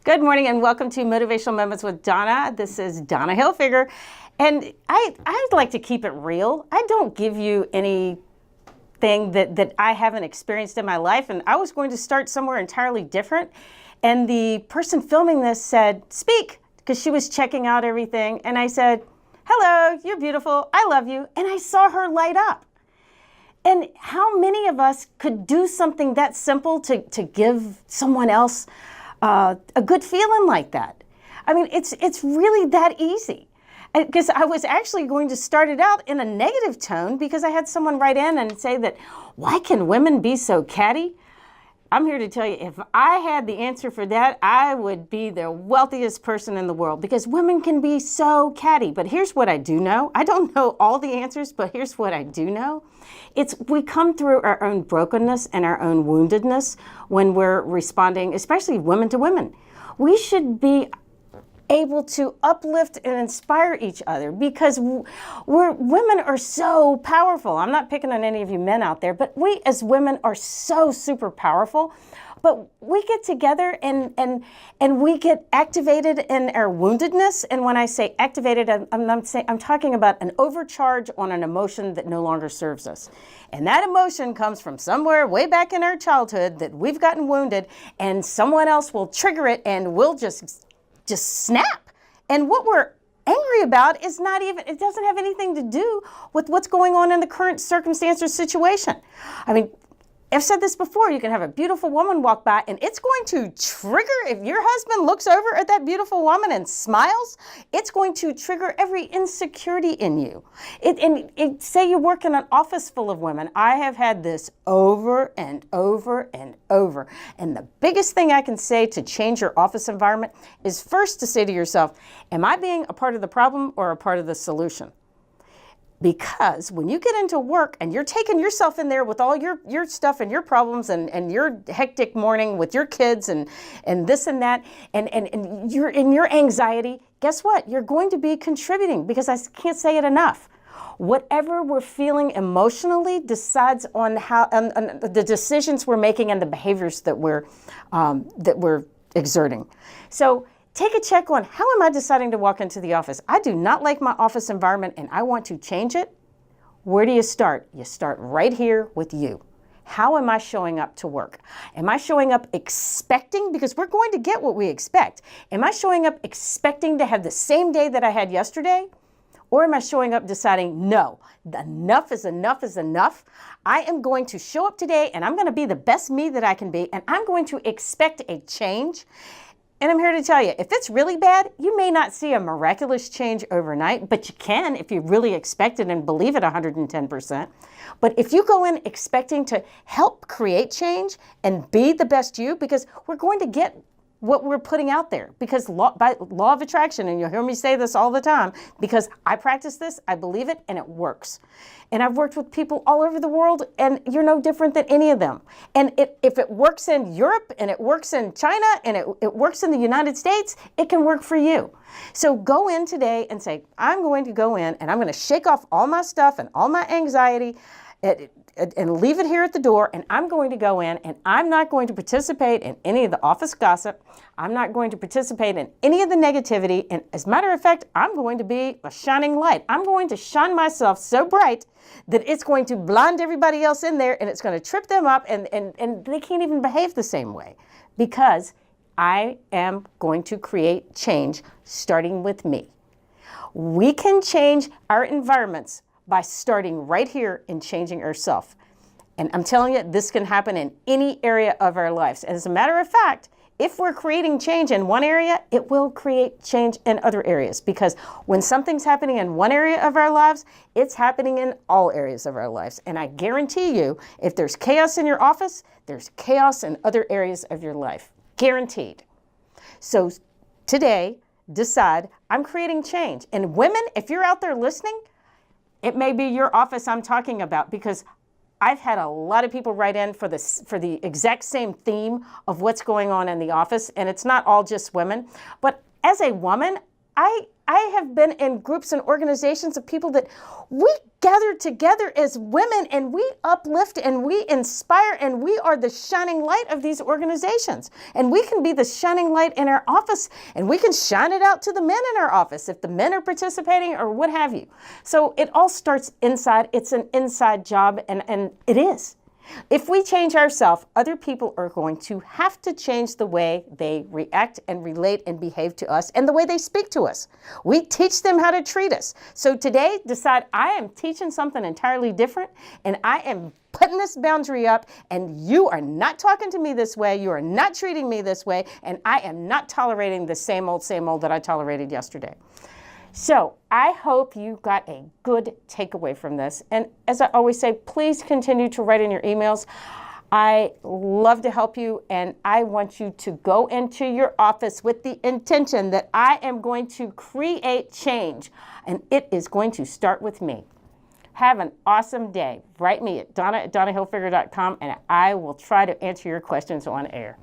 Good morning and welcome to Motivational Moments with Donna. This is Donna Hilfiger, and I'd like to keep it real. I don't give you anything that I haven't experienced in my life, and I was going to start somewhere entirely different. And the person filming this said, "Speak," because she was checking out everything. And I said, "Hello, you're beautiful. I love you." And I saw her light up. And how many of us could do something that simple to give someone else a good feeling like that? I mean, it's really that easy. Because I was actually going to start it out in a negative tone because I had someone write in and say that, why can women be so catty? I'm here to tell you, if I had the answer for that, I would be the wealthiest person in the world, because women can be so catty. But here's what I do know. I don't know all the answers, but here's what I do know. We come through our own brokenness and our own woundedness when we're responding, especially women to women. We should be able to uplift and inspire each other, because women are so powerful. I'm not picking on any of you men out there, but we as women are so super powerful. But we get together and we get activated in our woundedness. And when I say activated, I'm talking about an overcharge on an emotion that no longer serves us. And that emotion comes from somewhere way back in our childhood that we've gotten wounded, and someone else will trigger it and we'll just snap. And what we're angry about is it doesn't have anything to do with what's going on in the current circumstance or situation. I mean, I've said this before, you can have a beautiful woman walk by and it's going to trigger, if your husband looks over at that beautiful woman and smiles, it's going to trigger every insecurity in you. Say you work in an office full of women. I have had this over and over and over. And the biggest thing I can say to change your office environment is first to say to yourself, am I being a part of the problem or a part of the solution? Because when you get into work and you're taking yourself in there with all your stuff and your problems and your hectic morning with your kids and this and that, and you're in your anxiety, guess what? You're going to be contributing, because I can't say it enough. Whatever we're feeling emotionally decides on on the decisions we're making and the behaviors that we're exerting. So take a check on, how am I deciding to walk into the office? I do not like my office environment and I want to change it. Where do you start? You start right here with you. How am I showing up to work? Am I showing up expecting, because we're going to get what we expect. Am I showing up expecting to have the same day that I had yesterday? Or am I showing up deciding, no, enough is enough is enough. I am going to show up today and I'm going to be the best me that I can be, and I'm going to expect a change. And I'm here to tell you, if it's really bad, you may not see a miraculous change overnight, but you can if you really expect it and believe it 110%. But if you go in expecting to help create change and be the best you, because we're going to get what we're putting out there, because by law of attraction, and you'll hear me say this all the time, because I practice this, I believe it, and it works. And I've worked with people all over the world, and you're no different than any of them. And if it works in Europe, and it works in China, and it works in the United States, it can work for you. So go in today and say, I'm going to go in and I'm going to shake off all my stuff and all my anxiety and leave it here at the door, and I'm going to go in and I'm not going to participate in any of the office gossip. I'm not going to participate in any of the negativity, and as a matter of fact, I'm going to be a shining light. I'm going to shine myself so bright that it's going to blind everybody else in there, and it's going to trip them up, and they can't even behave the same way, because I am going to create change starting with me. We can change our environments by starting right here and changing ourselves. And I'm telling you, this can happen in any area of our lives. And as a matter of fact, if we're creating change in one area, it will create change in other areas. Because when something's happening in one area of our lives, it's happening in all areas of our lives. And I guarantee you, if there's chaos in your office, there's chaos in other areas of your life. Guaranteed. So today, decide, I'm creating change. And women, if you're out there listening, it may be your office I'm talking about, because I've had a lot of people write in for the exact same theme of what's going on in the office, and it's not all just women. But as a woman, I I have been in groups and organizations of people that we gather together as women and we uplift and we inspire and we are the shining light of these organizations. And we can be the shining light in our office and we can shine it out to the men in our office if the men are participating or what have you. So it all starts inside. It's an inside job, and it is. If we change ourselves, other people are going to have to change the way they react and relate and behave to us and the way they speak to us. We teach them how to treat us. So today, decide I am teaching something entirely different and I am putting this boundary up, and you are not talking to me this way, you are not treating me this way, and I am not tolerating the same old that I tolerated yesterday. So I hope you got a good takeaway from this. And as I always say, please continue to write in your emails. I love to help you, and I want you to go into your office with the intention that I am going to create change, and it is going to start with me. Have an awesome day. Write me at donna@donnahilfiger.com, and I will try to answer your questions on air.